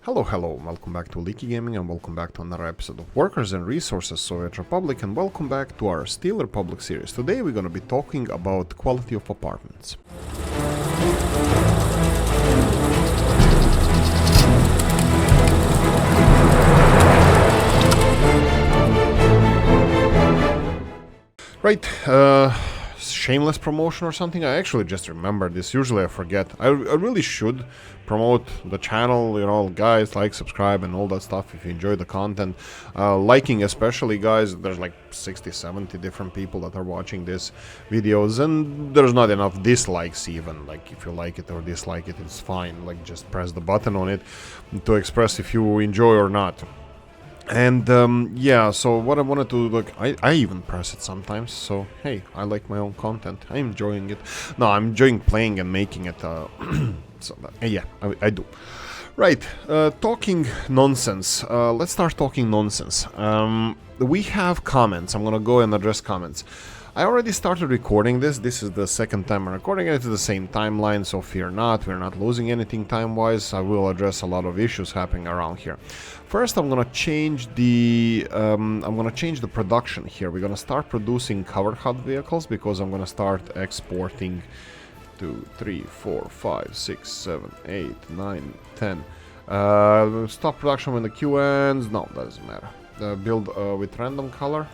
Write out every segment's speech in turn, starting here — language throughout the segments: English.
Hello, welcome back to Oolykee Gaming and welcome back to another episode of Workers and Resources Soviet Republic and welcome back to our Steel Republic series. Today we're gonna be talking about quality of apartments. Right, shameless promotion or something. I actually just remembered this. Usually I forget. I really should promote the channel, you know, guys, like, subscribe and all that stuff if you enjoy the content. Liking especially, guys. There's like 60-70 different people that are watching these videos and there's not enough dislikes even. Like if you like it or dislike it, it's fine. Like just press the button on it to express if you enjoy or not. And yeah, so what I wanted to look, I even press it sometimes, so hey, I like my own content, I'm enjoying it. No, I'm enjoying playing and making it, so yeah, I do. Right, talking nonsense, let's start talking nonsense. We have comments, I'm gonna go and address comments. I already started recording this is the second time I'm recording it, it's the same timeline, so fear not, we're not losing anything time-wise. I will address a lot of issues happening around here. First, I'm gonna change the production here. We're gonna start producing covered hut vehicles because I'm gonna start exporting 2, 3, 4, 5, 6, 7, 8, 9, 10. Stop production when the queue ends. No, that doesn't matter. Build with random color.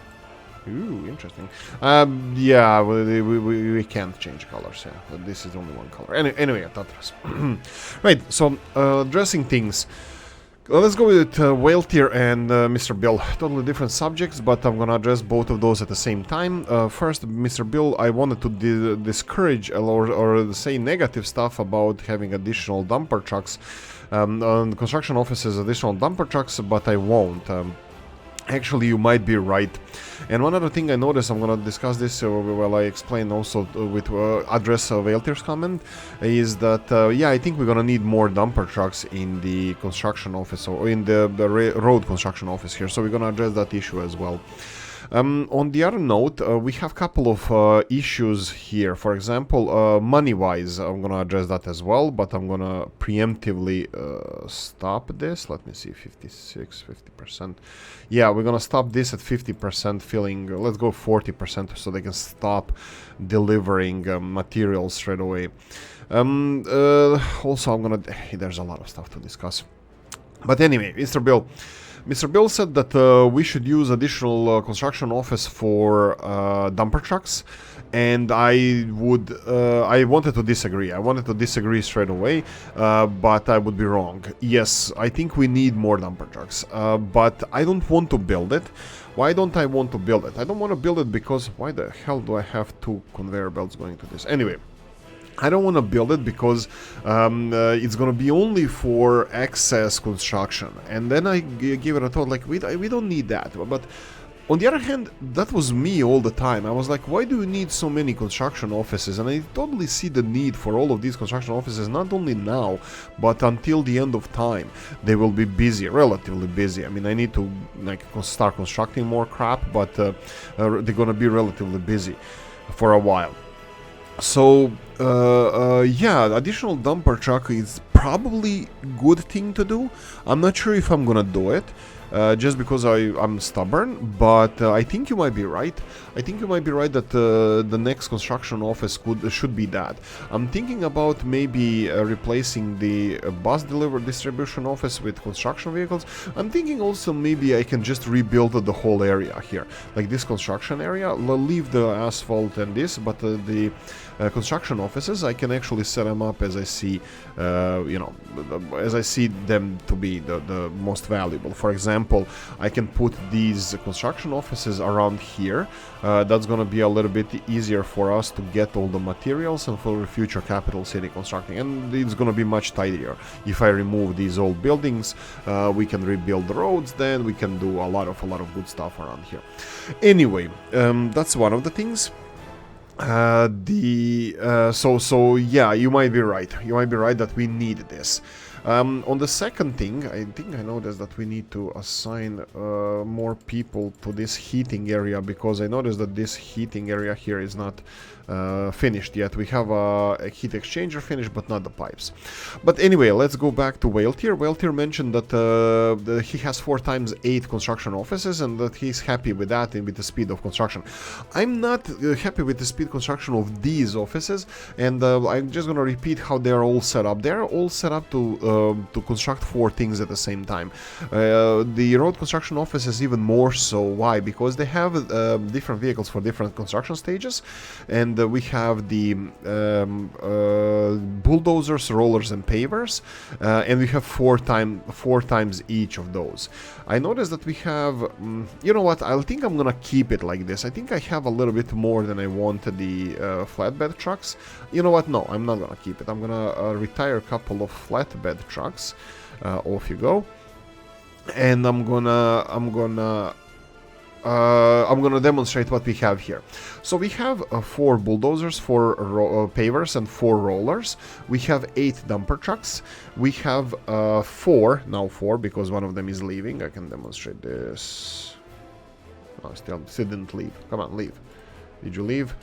Ooh, interesting. Yeah, we can't change colors, yeah. But this is only one color. Anyway, Tatras. Right, so addressing things. Let's go with Whale Tier and Mr. Bill. Totally different subjects, but I'm gonna address both of those at the same time. First, Mr. Bill, I wanted to discourage or say negative stuff about having additional dumper trucks on construction offices, additional dumper trucks, but I won't. Actually, you might be right. And one other thing I noticed, I'm gonna discuss this while I explain also with address Whale Tier's comment, is that yeah, I think we're gonna need more dumper trucks in the construction office or in the road construction office here. So we're gonna address that issue as well. On the other note, we have a couple of issues here. For example, money-wise, I'm going to address that as well, but I'm going to preemptively stop this. Let me see, 56, 50%. Yeah, we're going to stop this at 50% filling. Let's go 40% so they can stop delivering materials straight away. Also, I'm going to... there's a lot of stuff to discuss. But anyway, Mr. Bill said that we should use additional construction office for dumper trucks, and I wanted to disagree. I wanted to disagree straight away, but I would be wrong. Yes, I think we need more dumper trucks, but I don't want to build it. Why don't I want to build it? I don't want to build it because why the hell do I have 2 conveyor belts going to this? Anyway. I don't want to build it because it's going to be only for excess construction. And then I gave it a thought, like, we don't need that. But on the other hand, that was me all the time. I was like, why do you need so many construction offices? And I totally see the need for all of these construction offices, not only now, but until the end of time. They will be busy, relatively busy. I mean, I need to like start constructing more crap, but they're going to be relatively busy for a while. So, yeah, additional dumper truck is probably good thing to do. I'm not sure if I'm gonna do it, just because I'm stubborn, but I think you might be right. I think you might be right that the next construction office should be that. I'm thinking about maybe replacing the bus distribution office with construction vehicles. I'm thinking also maybe I can just rebuild the whole area here, like this construction area, leave the asphalt and this, but the construction offices, I can actually set them up as I see, you know, as I see them to be the most valuable. For example, I can put these construction offices around here. That's going to be a little bit easier for us to get all the materials and for future capital city constructing, and it's going to be much tidier. If I remove these old buildings, we can rebuild the roads, then we can do a lot of good stuff around here. Anyway, that's one of the things. So yeah, you might be right. You might be right that we need this. On the second thing, I think I noticed that we need to assign more people to this heating area, because I noticed that this heating area here is not finished yet. We have a heat exchanger finished, but not the pipes. But anyway, let's go back to Whaletier. Whaletier mentioned that he has 4x8 construction offices and that he's happy with that and with the speed of construction. I'm not happy with the speed construction of these offices, and I'm just gonna repeat how they're all set up. They're all set up to construct 4 things at the same time. The road construction office is even more so. Why? Because they have different vehicles for different construction stages, and we have the bulldozers, rollers, and pavers, and we have 4 times each of those. I noticed that we have, you know what? I think I'm gonna keep it like this. I think I have a little bit more than I wanted the flatbed trucks. You know what? No, I'm not gonna keep it. I'm gonna retire a couple of flatbed trucks. Off you go, and I'm gonna demonstrate what we have here. So we have 4 bulldozers, 4 pavers, and 4 rollers. We have 8 dumper trucks. We have 4 because one of them is leaving. I can demonstrate this. Oh, still didn't leave. Come on, leave. Did you leave?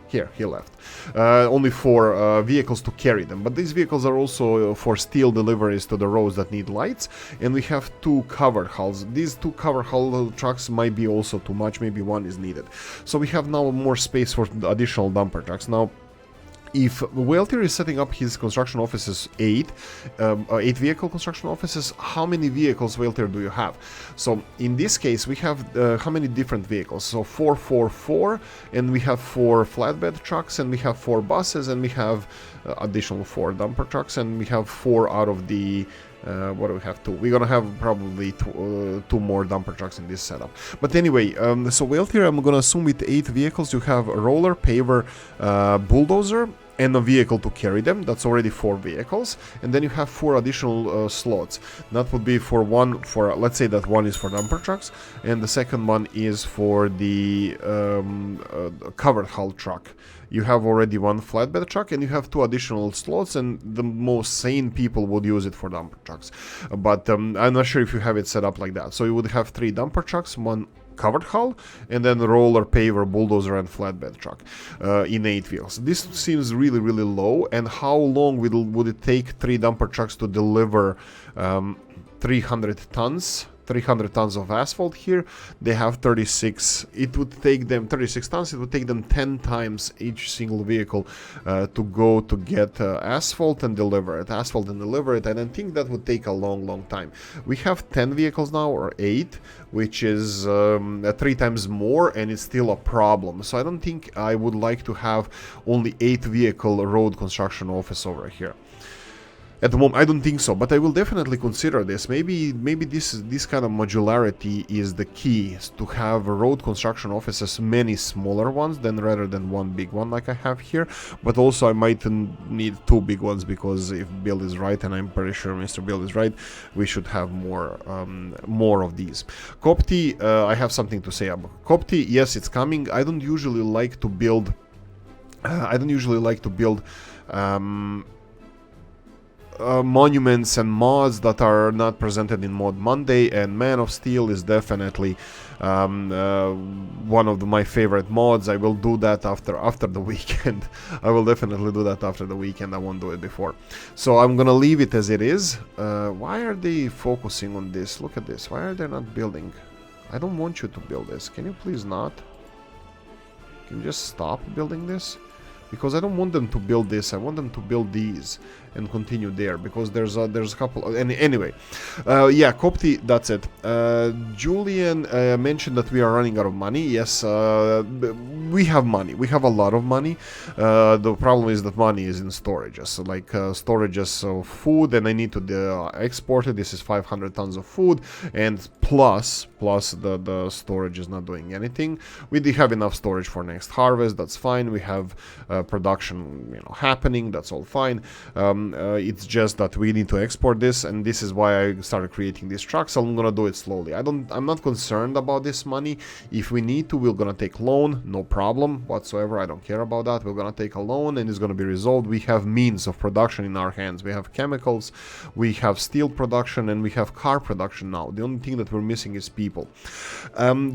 Here, he left. Only 4 vehicles to carry them, but these vehicles are also for steel deliveries to the roads that need lights, and we have 2 covered hulls. These 2 covered hull trucks might be also too much, maybe 1 is needed. So we have now more space for additional dumper trucks. Now, if Whaletier is setting up his construction offices 8 vehicle construction offices, how many vehicles, Whaletier, do you have? So in this case we have how many different vehicles? So 4, 4, 4, and we have 4 flatbed trucks, and we have 4 buses, and we have additional 4 dumper trucks, and we have 4 out of the what do we have? 2. We're gonna have probably 2 more dumper trucks in this setup. But anyway, so Whaletier, I'm gonna assume with 8 vehicles you have a roller, paver, bulldozer, and a vehicle to carry them. That's already 4 vehicles, and then you have 4 additional slots. That would be for let's say that one is for dumper trucks, and the second one is for the covered hull truck. You have already 1 flatbed truck, and you have 2 additional slots, and the most sane people would use it for dumper trucks. But I'm not sure if you have it set up like that. So you would have 3 dumper trucks, 1 covered hull, and then roller, paver, bulldozer, and flatbed truck in 8 vehicles. This seems really, really low. And how long would it take 3 dumper trucks to deliver 300 tons? 300 tons of asphalt here. They have 36. It would take them 36 tons. It would take them 10 times each single vehicle to go to get asphalt and deliver it. And I think that would take a long, long time. We have 10 vehicles now, or 8, which is 3 times more, and it's still a problem. So I don't think I would like to have only 8 vehicle road construction office over here. At the moment, I don't think so, but I will definitely consider this. Maybe this kind of modularity is the key, to have road construction offices, many smaller ones, rather than 1 big one like I have here. But also I might need 2 big ones, because if Bill is right, and I'm pretty sure Mr. Bill is right, we should have more of these. Copti, I have something to say about Copti. Yes, it's coming. I don't usually like to build. Monuments and mods that are not presented in Mod Monday, and Man of Steel is definitely one of my favorite mods. I will do that after the weekend. I will definitely do that after the weekend. I won't do it before. So I'm gonna leave it as it is. Why are they focusing on this? Look at this. Why are they not building? I don't want you to build this. Can you please not? Can you just stop building this? Because I don't want them to build this. I want them to build these and continue there, because there's a couple. Anyway, yeah, Copti, that's it. Julian mentioned that we are running out of money. Yes, we have money. We have a lot of money. The problem is that money is in storages, like storages of food, and I need to export it. This is 500 tons of food, and plus the storage is not doing anything. We do have enough storage for next harvest. That's fine. We have production, happening. That's all fine. It's just that we need to export this, and this is why I started creating these trucks. I'm gonna do it slowly. I'm not concerned about this money. If we need to, we're gonna take loan, no problem whatsoever. I don't care about that. We're gonna take a loan, and it's gonna be resolved. We have means of production in our hands. We have chemicals, we have steel production, and we have car production now. The only thing that we're missing is people.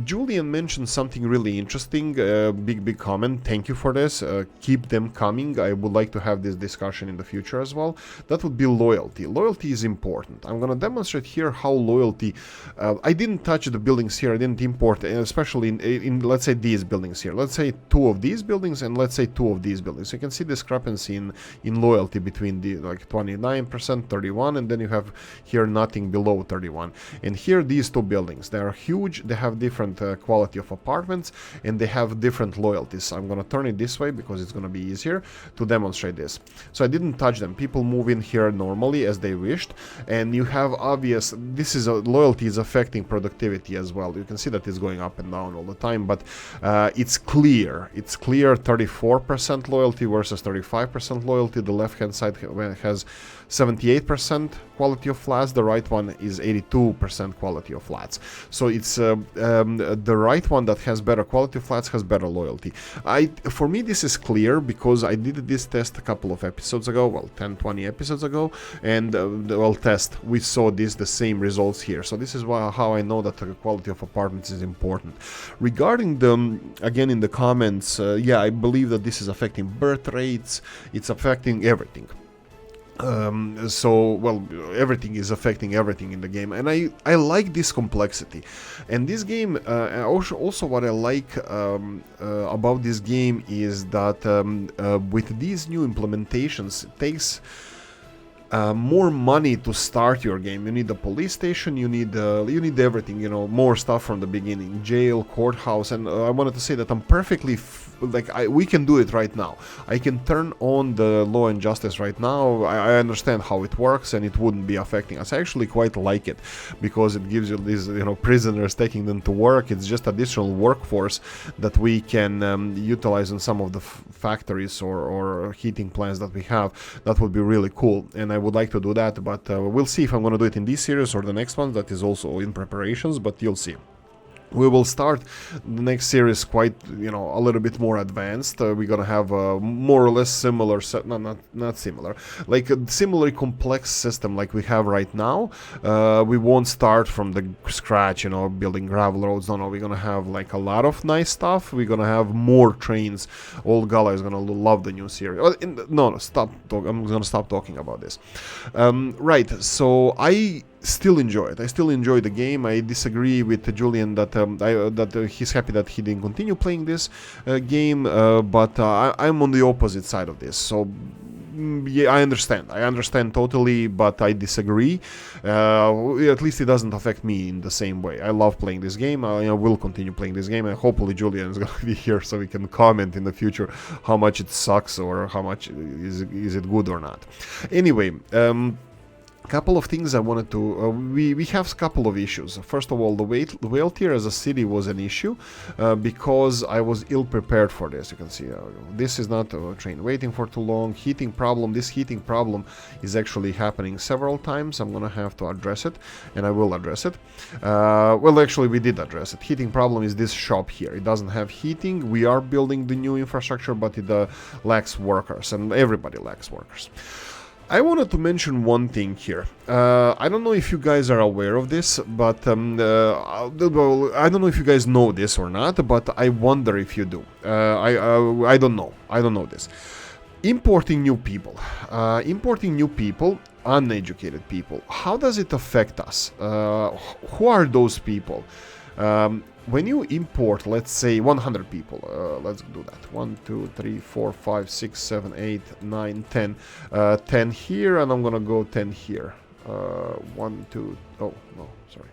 Julian mentioned something really interesting. Big comment. Thank you for this. Keep them coming. I would like to have this discussion in the future as well. That would be loyalty. Loyalty is important. I'm gonna demonstrate here how loyalty. I didn't touch the buildings here. I didn't import, especially in let's say these buildings here. Let's say 2 of these buildings and let's say 2 of these buildings. You can see discrepancy in loyalty between the 29%, 31, and then you have here nothing below 31. And here these 2 buildings, they are huge. They have different quality of apartments, and they have different loyalties. I'm gonna turn it this way because it's gonna be easier to demonstrate this. So I didn't touch them. People move in here normally as they wished, and you have obvious. This is loyalty is affecting productivity as well. You can see that it's going up and down all the time, but it's clear. It's clear 34% loyalty versus 35% loyalty. The left-hand side has 78% quality of flats. The right one is 82% quality of flats. So it's the right one that has better quality of flats has better loyalty. For me, this is clear because I did this test a couple of episodes ago, well, 10-20 episodes ago, and we saw the same results here. So this is how I know that the quality of apartments is important. Regarding again in the comments, yeah, I believe that this is affecting birth rates. It's affecting everything. Everything is affecting everything in the game, and I like this complexity. And this game, also what I like about this game is that with these new implementations, it takes more money to start your game. You need a police station, you need everything, more stuff from the beginning, jail, courthouse, and I wanted to say that I'm perfectly we can do it right now. I can turn on the law and justice right now. I understand how it works, and it wouldn't be affecting us. I actually quite like it because it gives you these prisoners, taking them to work. It's just additional workforce that we can utilize in some of the factories or heating plants that we have. That would be really cool, and I would like to do that, but we'll see if I'm going to do it in this series or the next one that is also in preparations, but you'll see. We will start the next series quite, a little bit more advanced. We're gonna have a more or less similar, not similar, like a similarly complex system like we have right now. We won't start from the scratch, building gravel roads. No, we're gonna have like a lot of nice stuff. We're gonna have more trains. Old Gala is gonna love the new series. Stop. I'm gonna stop talking about this. Right. So I still enjoy it. I still enjoy the game. I disagree with Julian that he's happy that he didn't continue playing this game, but I'm on the opposite side of this. So yeah, I understand totally, but I disagree. At least it doesn't affect me in the same way. I love playing this game. I will continue playing this game, and hopefully Julian is going to be here so we can comment in the future how much it sucks or how much is it good or not. Anyway, couple of things I wanted to we have a couple of issues. First of all, the whale tier as a city was an issue because I was ill prepared for this. You can see this is not a train waiting for too long. Heating problem. This heating problem is actually happening several times. I'm gonna have to address it, and I will address it. Actually we did address it. Heating problem is this shop here. It doesn't have heating. We are building the new infrastructure, but it lacks workers, and everybody lacks workers. I wanted to mention one thing here. I don't know if you guys are aware of this, but I don't know if you guys know this or not, but I wonder if you do. I don't know. I don't know this. Importing new people. Uneducated people. How does it affect us? Who are those people? When you import, let's say 100 people, let's do that. 1, 2, 3, 4, 5, 6, 7, 8, 9, 10. 10 here, and I'm gonna go 10 here. 1, 2, oh, no, sorry.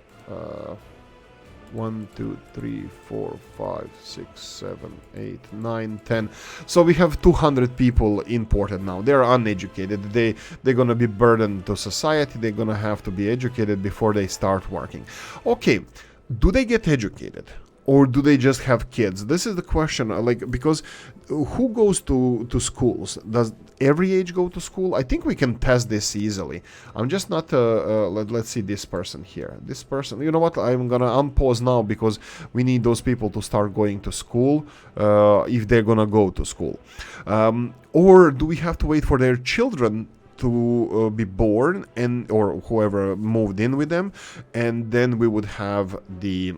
1, 2, 3, 4, 5, 6, 7, 8, 9, 10. So we have 200 people imported now. They're uneducated. They're gonna be burdened to society. They're gonna have to be educated before they start working. Okay. Do they get educated? or do they just have kids? This is the question, like, because who goes to schools? Does every age go to school? I think we can test this easily. I'm just not, let's see this person here. This person, you know what, I'm gonna unpause now because we need those people to start going to school, if they're gonna go to school. Or do we have to wait for their children to be born, and or whoever moved in with them, and then we would have the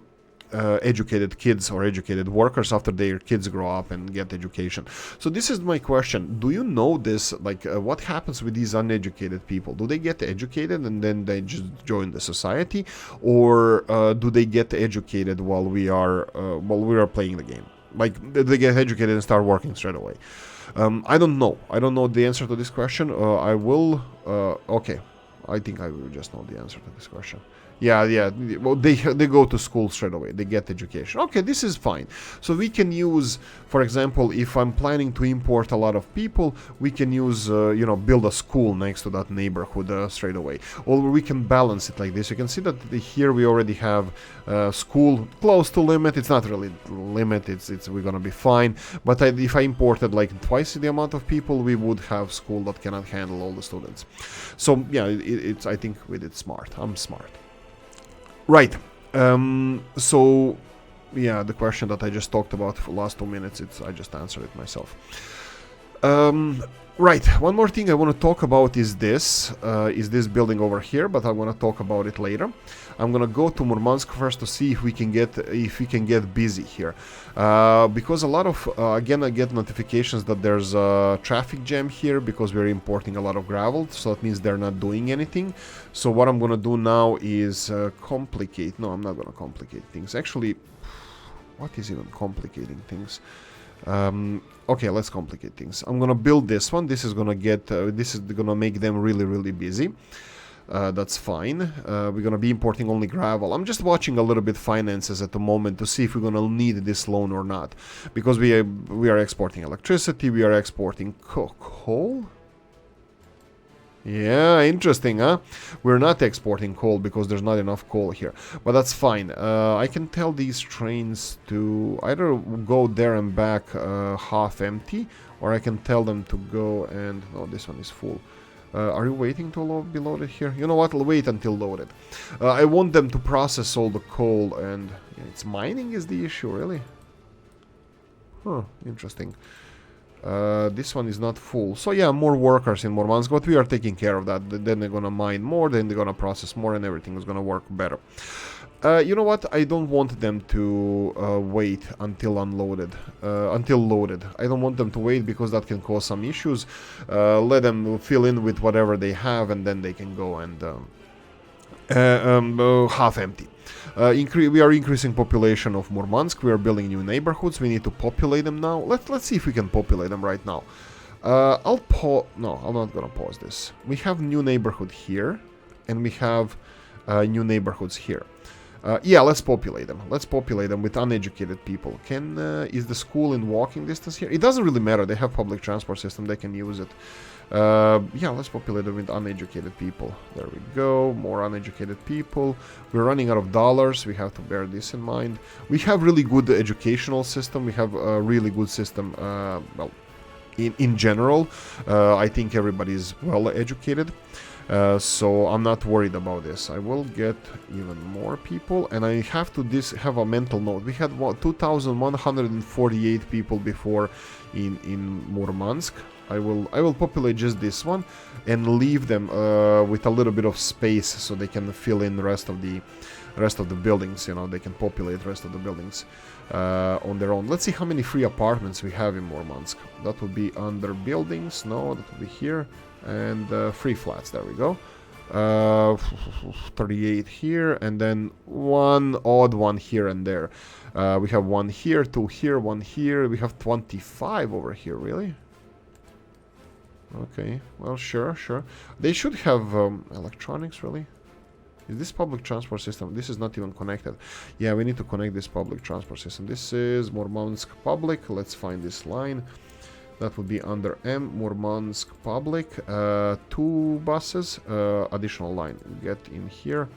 educated kids or educated workers after their kids grow up and get education. So this is my question. Do you know this? Like, what happens with these uneducated people? Do they get educated and then they just join the society, or do they get educated while we are playing the game? Like, they get educated and start working straight away. I don't know. I don't know the answer to this question. I will. Okay, I think I will just know the answer to this question. Yeah. Well, they go to school straight away. They get education. Okay, this is fine. So we can use, for example, if I'm planning to import a lot of people, we can use, build a school next to that neighborhood straight away. Or we can balance it like this. You can see that here we already have school close to limit. It's not really limit. We're gonna be fine. But if I imported like twice the amount of people, we would have school that cannot handle all the students. So yeah, I think we did smart. I'm smart. Right, so, yeah, the question that I just talked about for the last 2 minutes, I just answered it myself. Right, one more thing I want to talk about is this building over here, but I want to talk about it later. I'm gonna go to Murmansk first to see if we can get busy here, because a lot of again I get notifications that there's a traffic jam here because we're importing a lot of gravel, so that means they're not doing anything. So what I'm gonna do now is complicate. No, I'm not gonna complicate things. Actually, what is even complicating things? Okay, let's complicate things. I'm gonna build this one. This is gonna make them really, really busy. That's fine. We're gonna be importing only gravel. I'm just watching a little bit finances at the moment to see if we're gonna need this loan or not, because we are exporting electricity, we are exporting coal. Yeah, interesting, huh? We're not exporting coal because there's not enough coal here, but that's fine. I can tell these trains to either go there and back half empty, or I can tell them to go and... Oh, this one is full. Are you waiting to be loaded here? You know what? I'll wait until loaded. I want them to process all the coal, and yeah, it's mining is the issue, really? Huh, interesting. This one is not full. So yeah, more workers in Murmansk, but we are taking care of that. Then they're gonna mine more, then they're gonna process more, and everything is gonna work better. You know what? I don't want them to wait until unloaded, until loaded. I don't want them to wait because that can cause some issues. Let them fill in with whatever they have, and then they can go and half empty. We are increasing population of Murmansk. We are building new neighborhoods. We need to populate them now. Let's see if we can populate them right now. No, I'm not gonna pause this. We have new neighborhood here, and we have new neighborhoods here. Yeah, let's populate them. Let's populate them with uneducated people. Is the school in walking distance here? It doesn't really matter. They have public transport system. They can use it. Yeah, let's populate them with uneducated people. There we go. More uneducated people. We're running out of dollars. We have to bear this in mind. We have really good educational system. We have a really good system. Well, in general, I think everybody is well educated. So I'm not worried about this. I will get even more people, and I have to have a mental note. We had 2,148 people before in Murmansk. I will populate just this one and leave them with a little bit of space so they can fill in the rest of the buildings. You know, they can populate the rest of the buildings on their own. Let's see how many free apartments we have in Murmansk. That would be under buildings. No, that would be here. And free flats, there we go. 38 here, and then one odd one here and there. We have one here, two here, one here. We have 25 over here, really? Okay, well, sure. They should have electronics, really? Is this public transport system? This is not even connected. Yeah, we need to connect this public transport system. This is Murmansk Public. Let's find this line. That would be under M, Murmansk Public. 2 buses, additional line. Get in here.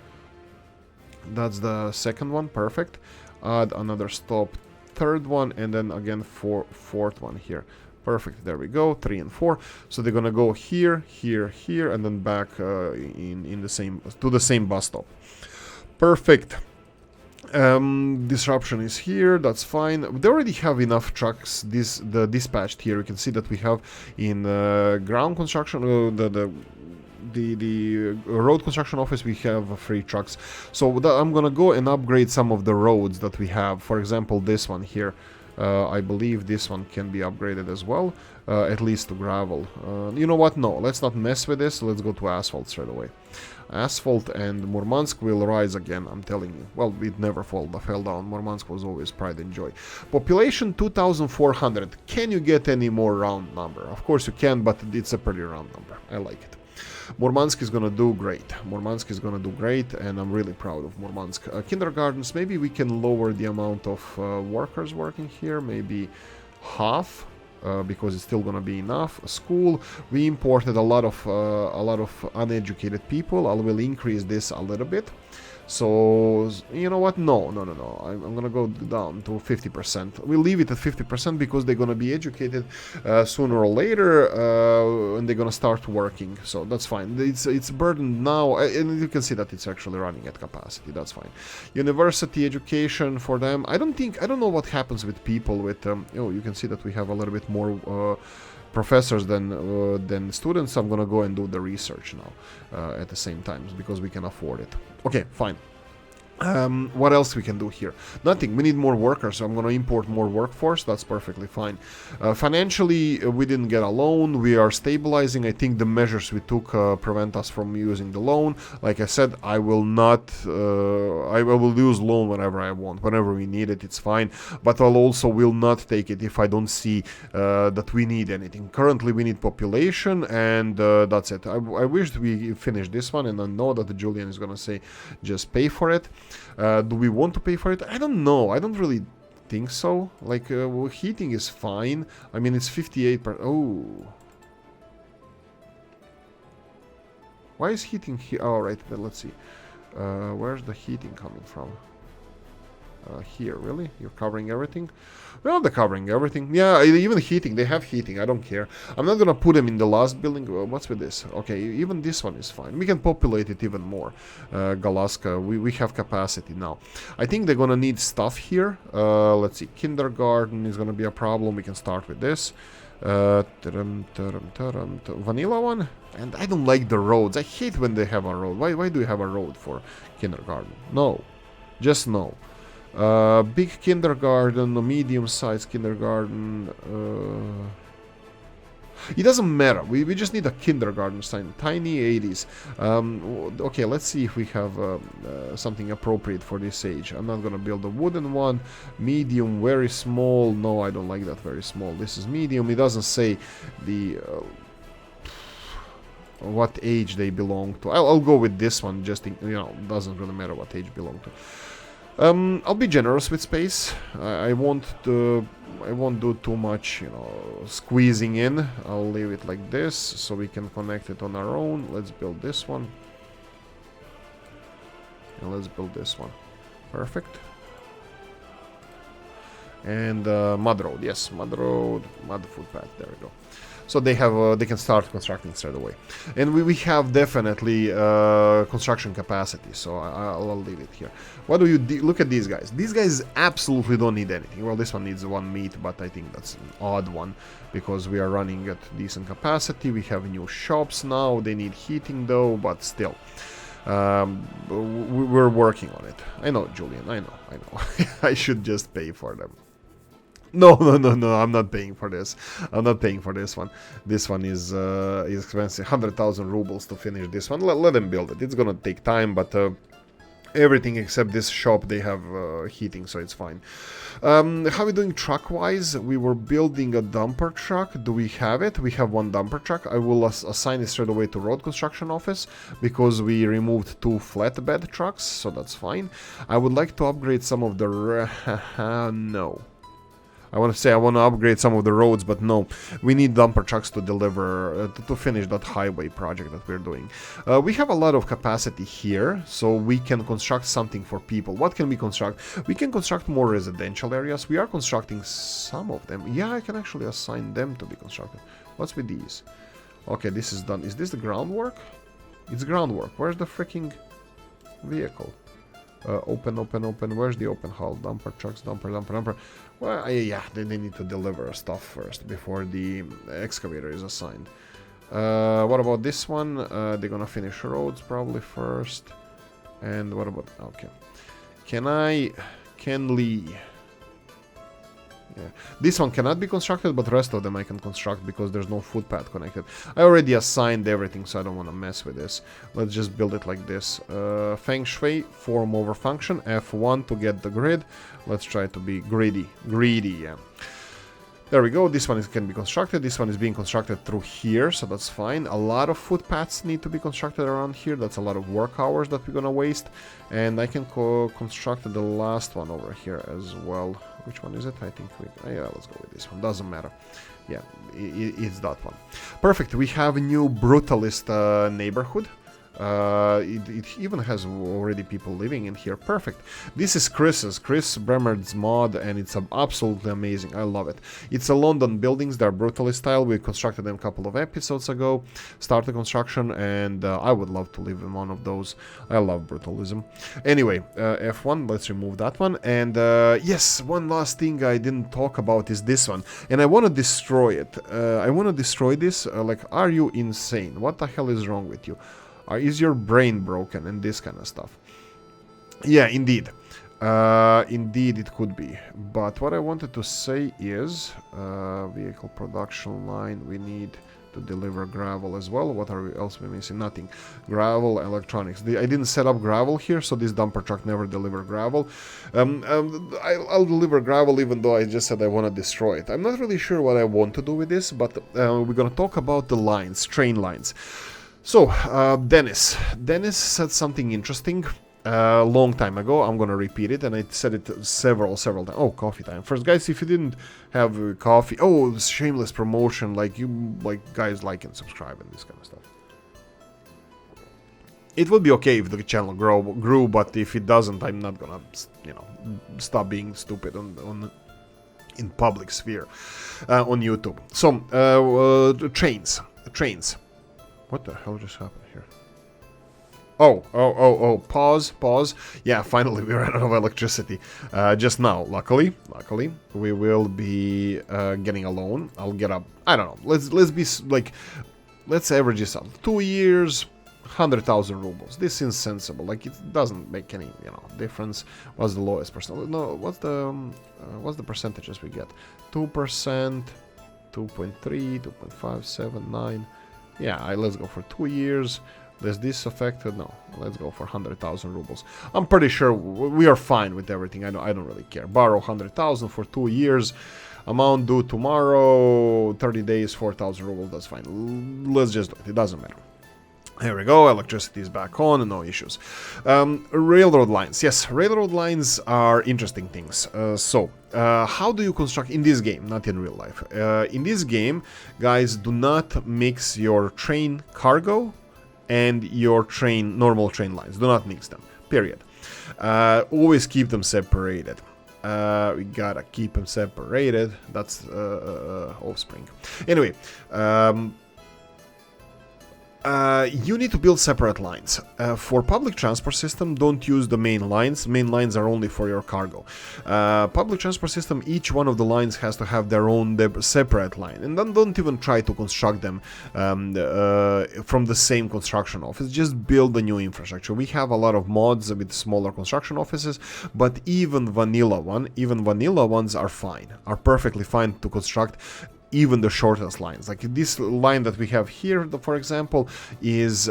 That's the second one, perfect. add another stop, third one, and then again fourth one here. Perfect, there we go, 3 and 4. So they're gonna go here, here, here, and then back in the same bus stop. Perfect. Disruption is here, that's fine. They already have enough trucks. The dispatched here. You can see that we have in ground construction, the road construction office, we have 3 trucks. So I'm gonna go and upgrade some of the roads that we have. For example, this one here. I believe this one can be upgraded as well, at least to gravel. You know what? No, let's not mess with this. Let's go to asphalt straight away. Asphalt, and Murmansk will rise again, I'm telling you. Well, it never fell down. Murmansk was always pride and joy. Population 2,400. Can you get any more round number? Of course you can, but it's a pretty round number. I like it. Murmansk is gonna do great. Murmansk is gonna do great, and I'm really proud of Murmansk. Kindergartens, maybe we can lower the amount of workers working here, maybe half, because it's still gonna be enough. School, we imported a lot of uneducated people. I will increase this a little bit. So, you know what? No. I'm gonna go down to 50%. We'll leave it at 50% because they're gonna be educated sooner or later, and they're gonna start working. So that's fine. It's burdened now, and you can see that it's actually running at capacity. That's fine. University education for them. I don't know what happens with people with. You can see that we have a little bit more professors than students. I'm gonna go and do the research now at the same time because we can afford it. Okay, fine. What else we can do here? Nothing. We need more workers, so I'm going to import more workforce. That's perfectly fine. Financially, we didn't get a loan. We are stabilizing. I think the measures we took prevent us from using the loan. Like I said, I will not. I will use loan whenever I want. Whenever we need it, it's fine. But I also will not take it if I don't see that we need anything. Currently, we need population, and that's it. I wish we finished this one, and I know that Julian is going to say, just pay for it. Do we want to pay for it? I don't know. I don't really think so. Like, heating is fine. I mean, it's 58%. Oh. Why is heating here? Oh, right. Let's see. Where's the heating coming from? Here, really? You're covering everything? Well, they're covering everything. Yeah, even heating. They have heating. I don't care. I'm not gonna put them in the last building. What's with this? Okay, even this one is fine. We can populate it even more. Galaska, we have capacity now. I think they're gonna need stuff here. Let's see. Kindergarten is gonna be a problem. We can start with this. Vanilla one. And I don't like the roads. I hate when they have a road. Why do you have a road for kindergarten? No. Just no. Big kindergarten, medium-sized kindergarten. It doesn't matter. We just need a kindergarten sign. Tiny 80s. Okay, let's see if we have something appropriate for this age. I'm not gonna build a wooden one. Medium, very small. No, I don't like that very small. This is medium. It doesn't say the what age they belong to. I'll go with this one. Just doesn't really matter what age belong to. I'll be generous with space. I won't do too much, squeezing in. I'll leave it like this so we can connect it on our own. Let's build this one. And let's build this one. Perfect. And mud road, yes, mud road, mud footpath. There we go. So they can start constructing straight away, and we have definitely construction capacity. So I'll leave it here. What do you look at these guys? These guys absolutely don't need anything. Well, this one needs one meat, but I think that's an odd one because we are running at decent capacity. We have new shops now. They need heating though, but still. We're working on it. I know, Julian. I know. I should just pay for them. No, I'm not paying for this. I'm not paying for this one. This one is expensive. 100,000 rubles to finish this one. Let them build it. It's gonna take time, but everything except this shop, they have heating, so it's fine. How are we doing truck-wise? We were building a dumper truck. Do we have it? We have one dumper truck. I will assign it straight away to road construction office because we removed 2 flatbed trucks, so that's fine. I would like to upgrade some of the... No. I want to say I want to upgrade some of the roads, but no, we need dumper trucks to deliver, to finish that highway project that we're doing. We have a lot of capacity here, so we can construct something for people. What can we construct? We can construct more residential areas. We are constructing some of them. Yeah, I can actually assign them to be constructed. What's with these? Okay, this is done. Is this the groundwork? It's groundwork. Where's the freaking vehicle? Open. Where's the open hull? Dumper trucks, dumper. Well, yeah, they need to deliver stuff first before the excavator is assigned. What about this one? They're gonna finish roads probably first. And what about... Okay. Can Lee... Yeah. This one cannot be constructed, but the rest of them I can construct because there's no footpath connected. I already assigned everything, so I don't want to mess with this. Let's just build it like this. Feng Shui, form over function, F1 to get the grid. Let's try to be greedy, yeah. There we go, this one can be constructed, this one is being constructed through here, so that's fine. A lot of footpaths need to be constructed around here, that's a lot of work hours that we're gonna waste. And I can construct the last one over here as well. Which one is it? I think yeah, let's go with this one, doesn't matter. Yeah, it's that one. Perfect, we have a new brutalist neighborhood. It even has already people living in here. Perfect. This is Chris Bremer's mod, and it's absolutely amazing. I love it. It's a London buildings. They're brutalist style. We constructed them a couple of episodes ago. Start the construction, and I would love to live in one of those. I love brutalism. Anyway, F1. Let's remove that one. And yes, one last thing I didn't talk about is this one, and I want to destroy it. I want to destroy this. Like, are you insane? What the hell is wrong with you? Is your brain broken and this kind of stuff? Yeah, indeed. Indeed it could be. But what I wanted to say is vehicle production line, we need to deliver gravel as well. What are we else we missing? Nothing. Gravel, electronics. I didn't set up gravel here, so this dumper truck never delivered gravel. I'll deliver gravel even though I just said I want to destroy it. I'm not really sure what I want to do with this, but we're going to talk about the lines, train lines. So, Dennis said something interesting a long time ago. I'm gonna repeat it, and I said it several times. Oh, coffee time. First, guys, if you didn't have coffee... Oh, shameless promotion, like guys like and subscribe and this kind of stuff. It would be okay if the channel grew, but if it doesn't, I'm not gonna, you know, stop being stupid in public sphere on YouTube. So, trains. What the hell just happened here? Oh, pause. Yeah, finally we ran out of electricity. Just now, luckily, we will be getting a loan. I'll get up, I don't know, let's be like, let's average this out. 2 years, 100,000 rubles. This is sensible, like it doesn't make any, you know, difference. What's the lowest percent? No, what's the percentages we get? 2%, 2.3, 2.5, 7, 9. Yeah, let's go for 2 years. Does this affect it? No. Let's go for 100,000 rubles. I'm pretty sure we are fine with everything. I don't really care. Borrow 100,000 for 2 years. Amount due tomorrow. 30 days, 4,000 rubles. That's fine. Let's just do it. It doesn't matter. Here we go, electricity is back on, no issues. Railroad lines. Yes, railroad lines are interesting things. How do you construct in this game, not in real life? In this game, guys, do not mix your train cargo and your normal train lines. Do not mix them, period. Always keep them separated. We gotta keep them separated. That's offspring. Anyway, you need to build separate lines. For public transport system, don't use the main lines. Main lines are only for your cargo. Public transport system, each one of the lines has to have their own separate line. And then don't even try to construct them from the same construction office. Just build a new infrastructure. We have a lot of mods with smaller construction offices, but even vanilla ones are fine, are perfectly fine to construct. Even the shortest lines, like this line that we have here, for example, is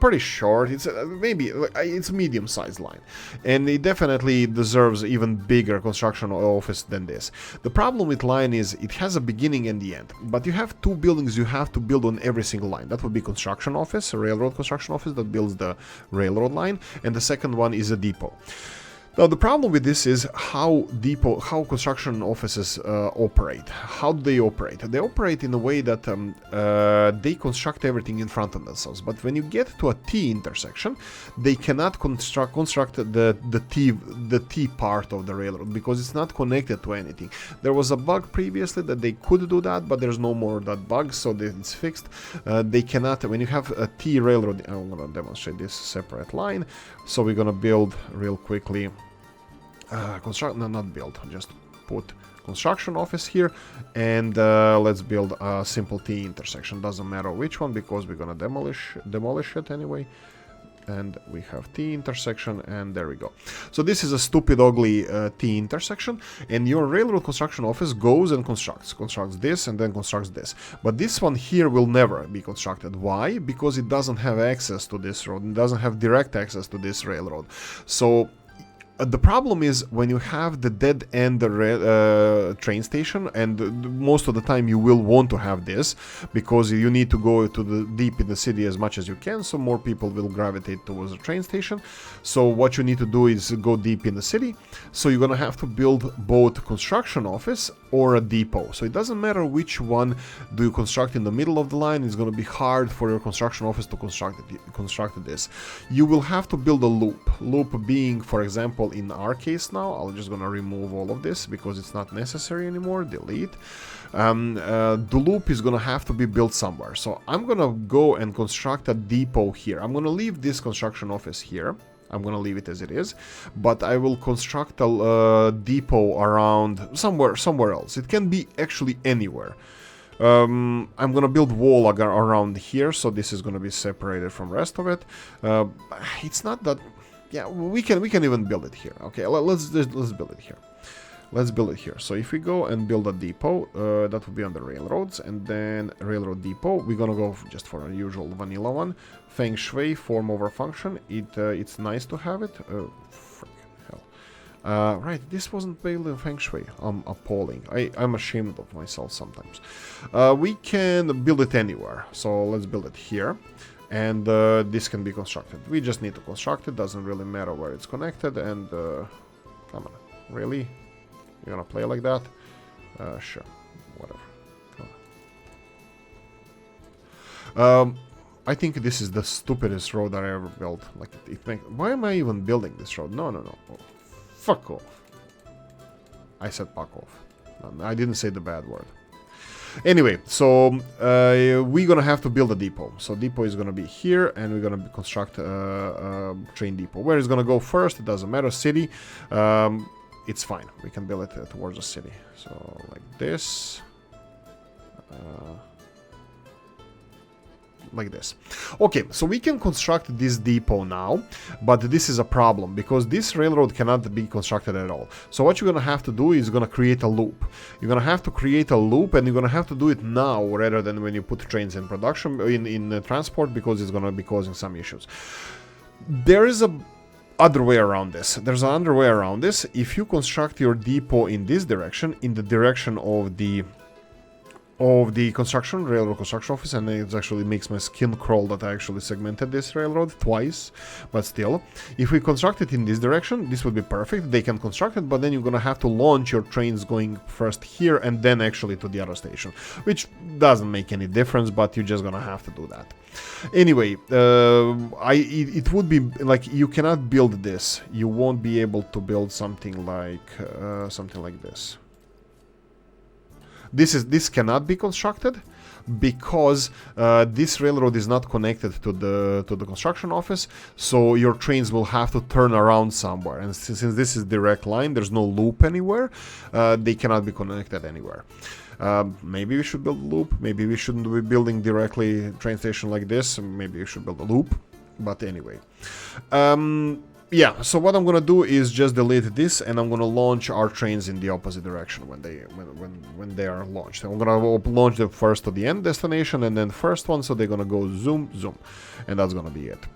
pretty short. It's maybe it's medium-sized line, and it definitely deserves even bigger construction office than this. The problem with line is it has a beginning and the end, but you have two buildings you have to build on every single line. That would be construction office, a railroad construction office that builds the railroad line, and the second one is a depot. Now the problem with this is how construction offices operate. How do they operate? They operate in a way that they construct everything in front of themselves. But when you get to a T intersection, they cannot construct the T part of the railroad because it's not connected to anything. There was a bug previously that they could do that, but there's no more that bug, so it's fixed. They cannot. When you have a T railroad, I'm gonna demonstrate this separate line. So we're gonna build real quickly. Not build, just put construction office here, and let's build a simple T intersection. Doesn't matter which one because we're gonna demolish it anyway. And we have T intersection, and there we go. So this is a stupid, ugly T intersection, and your railroad construction office goes and constructs this and then constructs this. But this one here will never be constructed. Why? Because it doesn't have access to this road. It doesn't have direct access to this railroad. So the problem is when you have the dead end train station, and most of the time you will want to have this because you need to go to the deep in the city as much as you can, so more people will gravitate towards the train station. So what you need to do is go deep in the city. So you're gonna have to build both construction office or a depot. So it doesn't matter which one do you construct in the middle of the line. It's gonna be hard for your construction office to construct this. You will have to build a loop being, for example, in our case now, I'm just gonna remove all of this because it's not necessary anymore. Delete. The loop is gonna have to be built somewhere. So I'm gonna go and construct a depot here. I'm gonna leave this construction office here. I'm gonna leave it as it is, but I will construct a depot around somewhere else. It can be actually anywhere. I'm gonna build wall around here, so this is gonna be separated from rest of it. It's not that. Yeah, we can even build it here. Okay, let's build it here. Let's build it here. So if we go and build a depot, that would be on the railroads, and then railroad depot. We're gonna go just for a usual vanilla one. Feng Shui form over function. It's nice to have it. Oh, frick hell. Right, this wasn't built in Feng Shui. I'm appalling. I'm ashamed of myself sometimes. We can build it anywhere. So let's build it here. And this can be constructed. We just need to construct it. Doesn't really matter where it's connected. And come on, really? You're gonna play like that? Sure, whatever. I think this is the stupidest road that I ever built. Like, why am I even building this road? No. Oh, fuck off. I said fuck off. No, I didn't say the bad word. Anyway, so we're gonna have to build a depot. So depot is gonna be here, and we're gonna construct a train depot. Where it's gonna go first, it doesn't matter. City, it's fine. We can build it towards the city. So like this. Like this. Okay, so we can construct this depot now, but this is a problem because this railroad cannot be constructed at all. So what you're gonna have to do is gonna create a loop. You're gonna have to create a loop, and you're gonna have to do it now rather than when you put trains in production in transport, because it's gonna be causing some issues. There is a other way around this. There's another way around this. If you construct your depot in this direction, in the direction of the railroad construction office, and it actually makes my skin crawl that I actually segmented this railroad twice, but still, if we construct it in this direction, this would be perfect. They can construct it, but then you're gonna have to launch your trains going first here and then actually to the other station, which doesn't make any difference, but you're just gonna have to do that. Anyway, it would be like you cannot build this. You won't be able to build something like this. This cannot be constructed because this railroad is not connected to the construction office, so your trains will have to turn around somewhere. And since this is direct line, there's no loop anywhere. They cannot be connected anywhere. Maybe we should build a loop. Maybe we shouldn't be building directly train station like this. Maybe we should build a loop. But anyway. Yeah, so what I'm gonna do is just delete this, and I'm gonna launch our trains in the opposite direction when they are launched. I'm gonna launch them first to the end destination and then first one, so they're gonna go zoom, zoom, and that's gonna be it.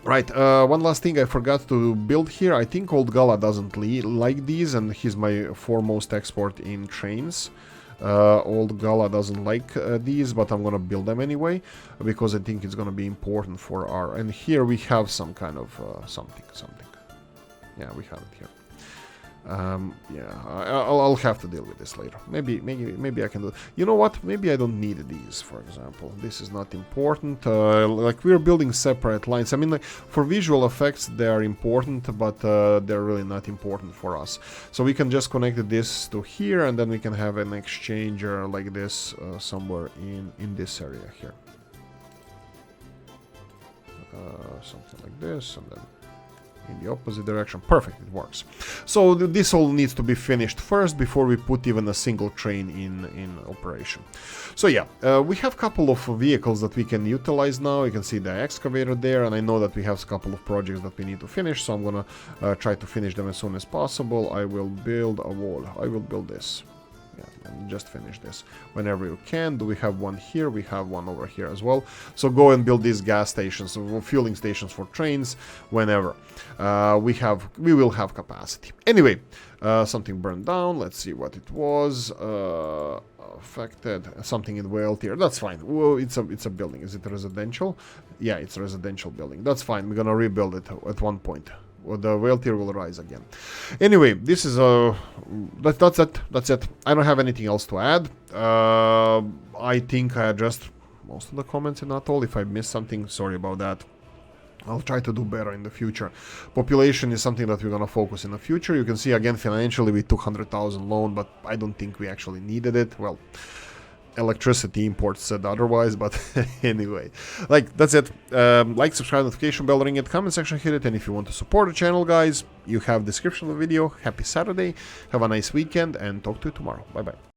Right, one last thing I forgot to build here. I think Old Gala doesn't like these, and he's my foremost expert in trains. Old Gala doesn't like these, but I'm gonna build them anyway because I think it's gonna be important for our. And here we have some kind of something. Yeah, we have it here. Yeah, I'll have to deal with this later. Maybe I can do. You know what? Maybe I don't need these. For example, this is not important. Like we're building separate lines. I mean, like for visual effects, they are important, but they're really not important for us. So we can just connect this to here, and then we can have an exchanger like this somewhere in this area here. Something like this, and then in the opposite direction. Perfect, it works. So this all needs to be finished first before we put even a single train in operation. So yeah, we have a couple of vehicles that we can utilize now. You can see the excavator there, and I know that we have a couple of projects that we need to finish, so I'm gonna try to finish them as soon as possible. I will build a wall. I will build this. Yeah, and just finish this whenever you can. Do we have one here? We have one over here as well. So go and build these gas stations, fueling stations for trains whenever we will have capacity. Anyway, something burned down. Let's see what it was. Affected something in whale tier. That's fine. Whoa, it's a building. Is it residential? Yeah, it's a residential building. That's fine. We're gonna rebuild it at one point. The whale tier will rise again. Anyway, this is that's it. That's it. I don't have anything else to add. I think I addressed most of the comments and not all. If I missed something, sorry about that. I'll try to do better in the future. Population is something that we're gonna focus in the future. You can see again financially we took 100,000 loan, but I don't think we actually needed it. Well, electricity imports said otherwise, but anyway, like that's it. Like, subscribe, notification bell, ring it, comment section, hit it, and if you want to support the channel, guys, you have description of the video. Happy Saturday, have a nice weekend, and talk to you tomorrow. Bye bye.